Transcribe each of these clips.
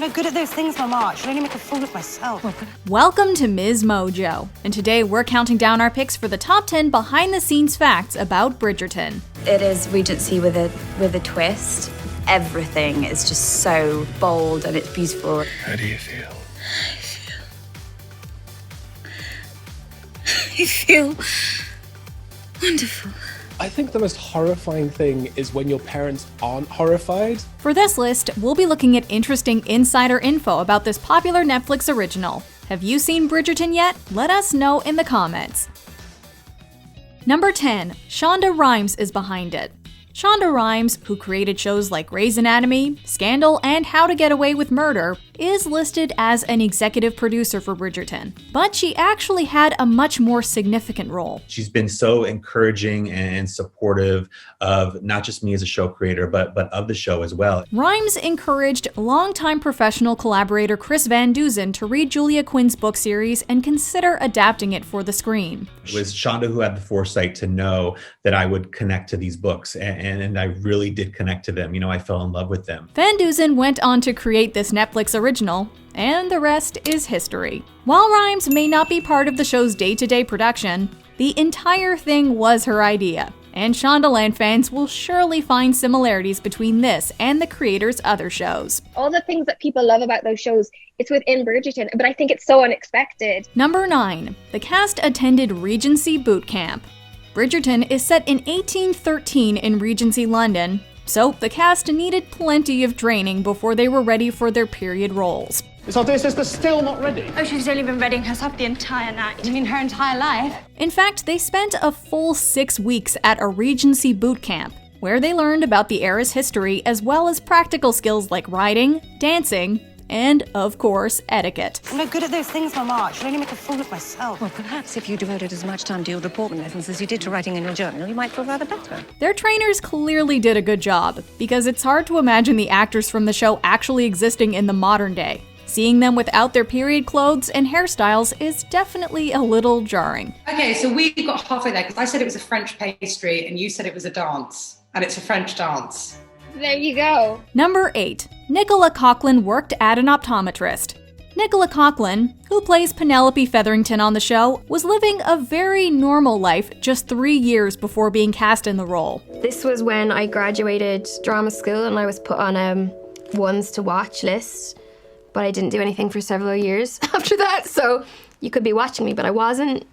no good at those things, Mama. I should only make a fool of myself. Welcome to MsMojo, and today we're counting down our picks for the top 10 behind-the-scenes facts about Bridgerton. It is Regency with a twist. Everything is just so bold and it's beautiful. How do you feel? I feel wonderful. I think the most horrifying thing is when your parents aren't horrified. For this list, we'll be looking at interesting insider info about this popular Netflix original. Have you seen Bridgerton yet? Let us know in the comments. Number 10. Shonda Rhimes is behind it. Shonda Rhimes, who created shows like Grey's Anatomy, Scandal, and How to Get Away with Murder, is listed as an executive producer for Bridgerton. But she actually had a much more significant role. She's been so encouraging and supportive of not just me as a show creator, but of the show as well. Rhimes encouraged longtime professional collaborator Chris Van Dusen to read Julia Quinn's book series and consider adapting it for the screen. It was Shonda who had the foresight to know that I would connect to these books, and I really did connect to them. You know, I fell in love with them. Van Dusen went on to create this Netflix original, and the rest is history. While Rhimes may not be part of the show's day-to-day production, the entire thing was her idea, and Shondaland fans will surely find similarities between this and the creator's other shows. All the things that people love about those shows, it's within Bridgerton, but I think it's so unexpected. Number 9. The cast attended Regency boot camp. Bridgerton is set in 1813 in Regency, London, so the cast needed plenty of training before they were ready for their period roles. Is our dear sister still not ready? Oh, she's only been readying herself the entire night. You mean her entire life? In fact, they spent a full 6 weeks at a Regency boot camp, where they learned about the era's history as well as practical skills like riding, dancing, and, of course, etiquette. I'm no good at those things, Mama. I should only make a fool of myself. Well, perhaps if you devoted as much time to your deportment lessons as you did to writing in your journal, you might feel rather better. Their trainers clearly did a good job, because it's hard to imagine the actors from the show actually existing in the modern day. Seeing them without their period clothes and hairstyles is definitely a little jarring. Okay, so we got halfway there because I said it was a French pastry and you said it was a dance, and it's a French dance. There you go. Number 8. Nicola Coughlan worked at an optometrist. Nicola Coughlan, who plays Penelope Featherington on the show, was living a very normal life just 3 years before being cast in the role. This was when I graduated drama school and I was put on a ones to watch list, but I didn't do anything for several years after that, so you could be watching me, but I wasn't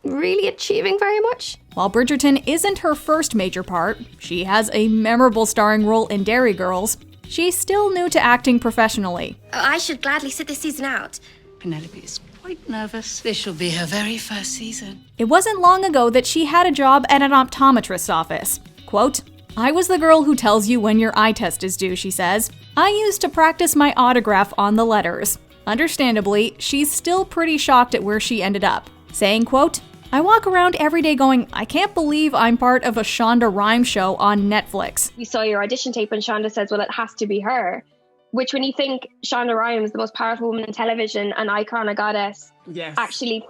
really achieving very much. While Bridgerton isn't her first major part, she has a memorable starring role in Derry Girls, she's still new to acting professionally. I should gladly sit this season out. Penelope is quite nervous. This will be her very first season. It wasn't long ago that she had a job at an optometrist's office. Quote, "I was the girl who tells you when your eye test is due," she says. "I used to practice my autograph on the letters." Understandably, she's still pretty shocked at where she ended up, saying, quote, "I walk around every day going, I can't believe I'm part of a Shonda Rhimes show on Netflix." You saw your audition tape and Shonda says, well, it has to be her. Which when you think Shonda Rhimes, the most powerful woman in television, an icon, a goddess, actually,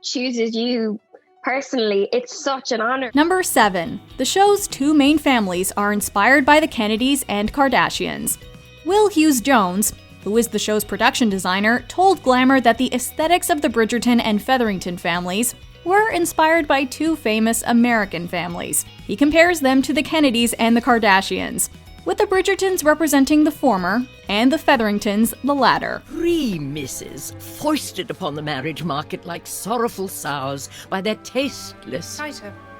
chooses you personally, it's such an honor. Number 7. The show's 2 main families are inspired by the Kennedys and Kardashians. Will Hughes-Jones, who is the show's production designer, told Glamour that the aesthetics of the Bridgerton and Featherington families were inspired by 2 famous American families. He compares them to the Kennedys and the Kardashians, with the Bridgertons representing the former and the Featheringtons the latter. 3 misses foisted upon the marriage market like sorrowful sows by their tasteless,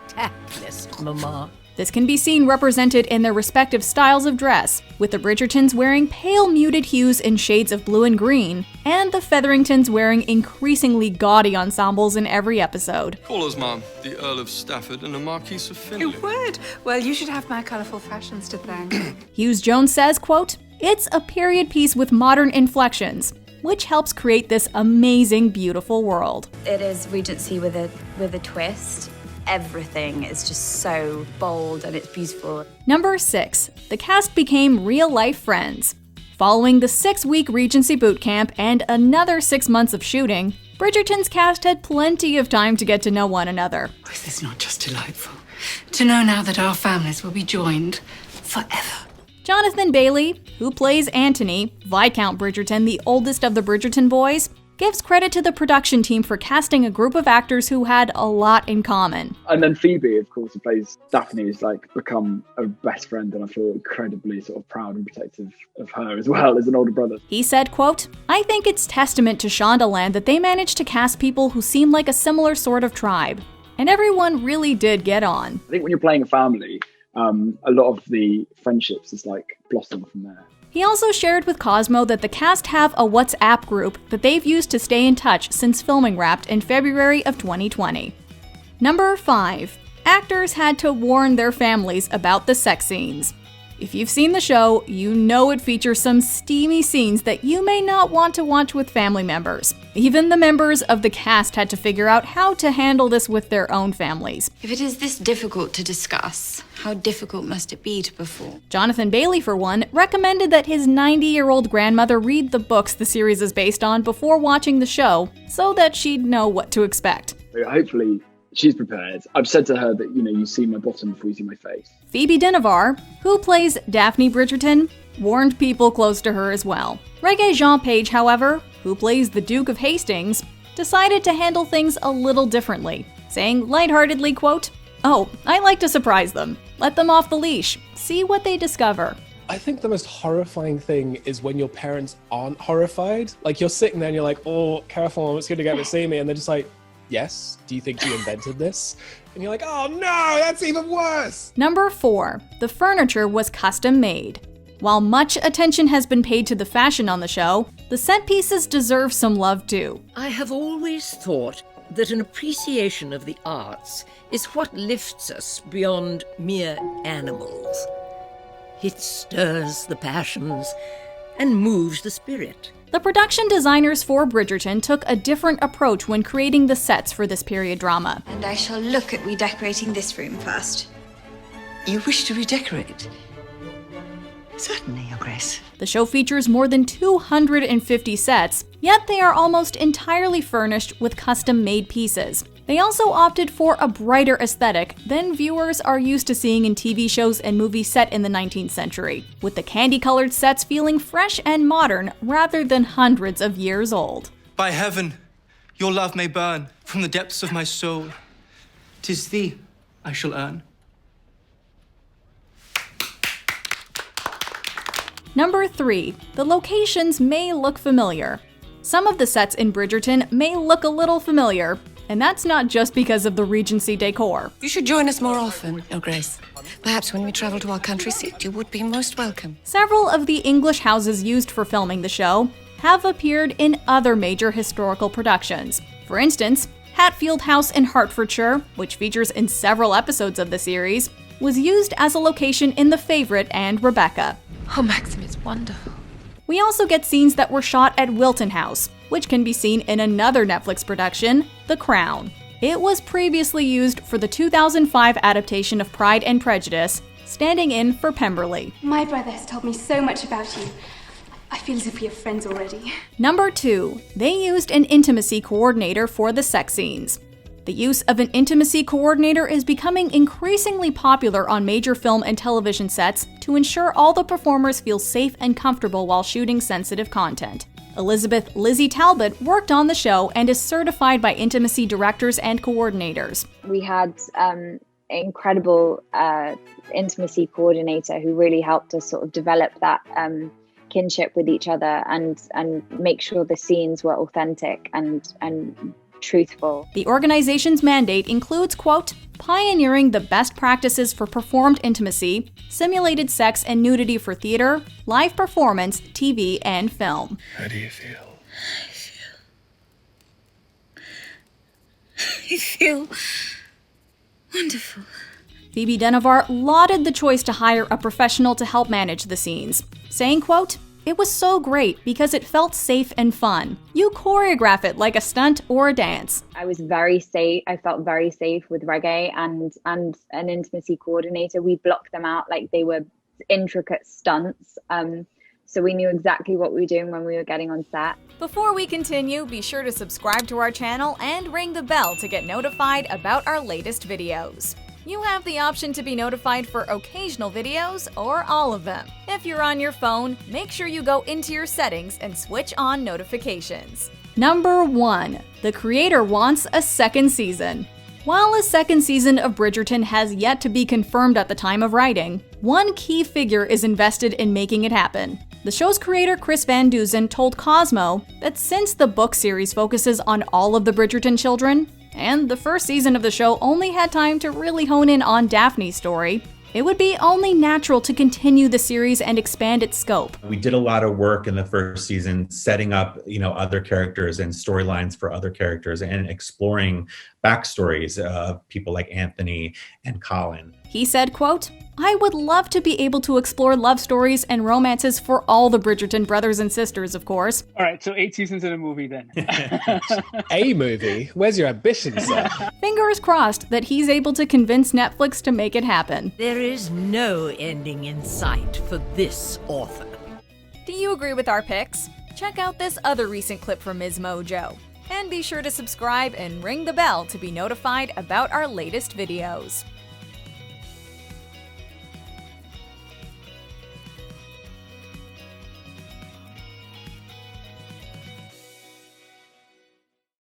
tactless mamma. This can be seen represented in their respective styles of dress, with the Bridgertons wearing pale muted hues in shades of blue and green, and the Featheringtons wearing increasingly gaudy ensembles in every episode. Call us, Mum. The Earl of Stafford and the Marquis of Finley. You would? Well, you should have my colourful fashions to thank. Hughes-Jones says, quote, "It's a period piece with modern inflections, which helps create this amazing, beautiful world." It is Regency with a twist. Everything is just so bold and it's beautiful. Number 6. The cast became real-life friends. Following the 6-week Regency boot camp and another 6 months of shooting, Bridgerton's cast had plenty of time to get to know one another. Is this not just delightful? To know now that our families will be joined forever. Jonathan Bailey, who plays Anthony, Viscount Bridgerton, the oldest of the Bridgerton boys, gives credit to the production team for casting a group of actors who had a lot in common. And then Phoebe, of course, who plays Daphne, has become a best friend, and I feel incredibly sort of proud and protective of her as well as an older brother. He said, quote, "I think it's testament to Shondaland that they managed to cast people who seem like a similar sort of tribe. And everyone really did get on." I think when you're playing a family, a lot of the friendships is blossom from there. He also shared with Cosmo that the cast have a WhatsApp group that they've used to stay in touch since filming wrapped in February of 2020. Number 5. Actors had to warn their families about the sex scenes. If you've seen the show, you know it features some steamy scenes that you may not want to watch with family members. Even the members of the cast had to figure out how to handle this with their own families. If it is this difficult to discuss, how difficult must it be to perform? Jonathan Bailey, for one, recommended that his 90-year-old grandmother read the books the series is based on before watching the show, so that she'd know what to expect. Hopefully, she's prepared. I've said to her that, you see my bottom before you see my face. Phoebe Dynevor, who plays Daphne Bridgerton, warned people close to her as well. Regé Jean Page, however, who plays the Duke of Hastings, decided to handle things a little differently, saying lightheartedly, quote, "Oh, I like to surprise them. Let them off the leash. See what they discover." I think the most horrifying thing is when your parents aren't horrified. You're sitting there and you're like, oh, careful, it's going to get to see me. And they're just like, yes, do you think you invented this? And you're like, oh no, that's even worse. Number 4. The furniture was custom made. While much attention has been paid to the fashion on the show, the set pieces deserve some love too. I have always thought that an appreciation of the arts is what lifts us beyond mere animals. It stirs the passions and moves the spirit. The production designers for Bridgerton took a different approach when creating the sets for this period drama. And I shall look at redecorating this room first. You wish to redecorate? Certainly, Your Grace. The show features more than 250 sets, yet they are almost entirely furnished with custom-made pieces. They also opted for a brighter aesthetic than viewers are used to seeing in TV shows and movies set in the 19th century, with the candy-colored sets feeling fresh and modern rather than hundreds of years old. By heaven, your love may burn from the depths of my soul. 'Tis thee I shall earn. Number 3. The locations may look familiar. Some of the sets in Bridgerton may look a little familiar, and that's not just because of the Regency decor. You should join us more often, Your Grace. Perhaps when we travel to our country seat, you would be most welcome. Several of the English houses used for filming the show have appeared in other major historical productions. For instance, Hatfield House in Hertfordshire, which features in several episodes of the series, was used as a location in The Favourite and Rebecca. Oh, Maxim is wonderful. We also get scenes that were shot at Wilton House, which can be seen in another Netflix production, The Crown. It was previously used for the 2005 adaptation of Pride and Prejudice, standing in for Pemberley. My brother has told me so much about you. I feel as if we are friends already. Number 2. They used an intimacy coordinator for the sex scenes. The use of an intimacy coordinator is becoming increasingly popular on major film and television sets to ensure all the performers feel safe and comfortable while shooting sensitive content. Elizabeth Lizzie Talbot worked on the show and is certified by intimacy directors and coordinators. We had incredible intimacy coordinator who really helped us sort of develop that kinship with each other and make sure the scenes were authentic and truthful. The organization's mandate includes, quote, pioneering the best practices for performed intimacy, simulated sex and nudity for theater, live performance, TV, and film. How do you feel? I feel wonderful. Phoebe Dynevor lauded the choice to hire a professional to help manage the scenes, saying, quote, it was so great because it felt safe and fun. You choreograph it like a stunt or a dance. I was very safe. I felt very safe with Regé and an intimacy coordinator. We blocked them out like they were intricate stunts. So we knew exactly what we were doing when we were getting on set. Before we continue, be sure to subscribe to our channel and ring the bell to get notified about our latest videos. You have the option to be notified for occasional videos or all of them. If you're on your phone, make sure you go into your settings and switch on notifications. Number 1. The creator wants a second season. While a second season of Bridgerton has yet to be confirmed at the time of writing, one key figure is invested in making it happen. The show's creator Chris Van Dusen told Cosmo that since the book series focuses on all of the Bridgerton children, and the first season of the show only had time to really hone in on Daphne's story, it would be only natural to continue the series and expand its scope. We did a lot of work in the first season setting up, other characters and storylines for other characters and exploring backstories of people like Anthony and Colin. He said, quote, "I would love to be able to explore love stories and romances for all the Bridgerton brothers and sisters, of course." All right, so 8 seasons in a movie then. A movie? Where's your ambition, sir? Fingers crossed that he's able to convince Netflix to make it happen. There is no ending in sight for this author. Do you agree with our picks? Check out this other recent clip from MsMojo. And be sure to subscribe and ring the bell to be notified about our latest videos.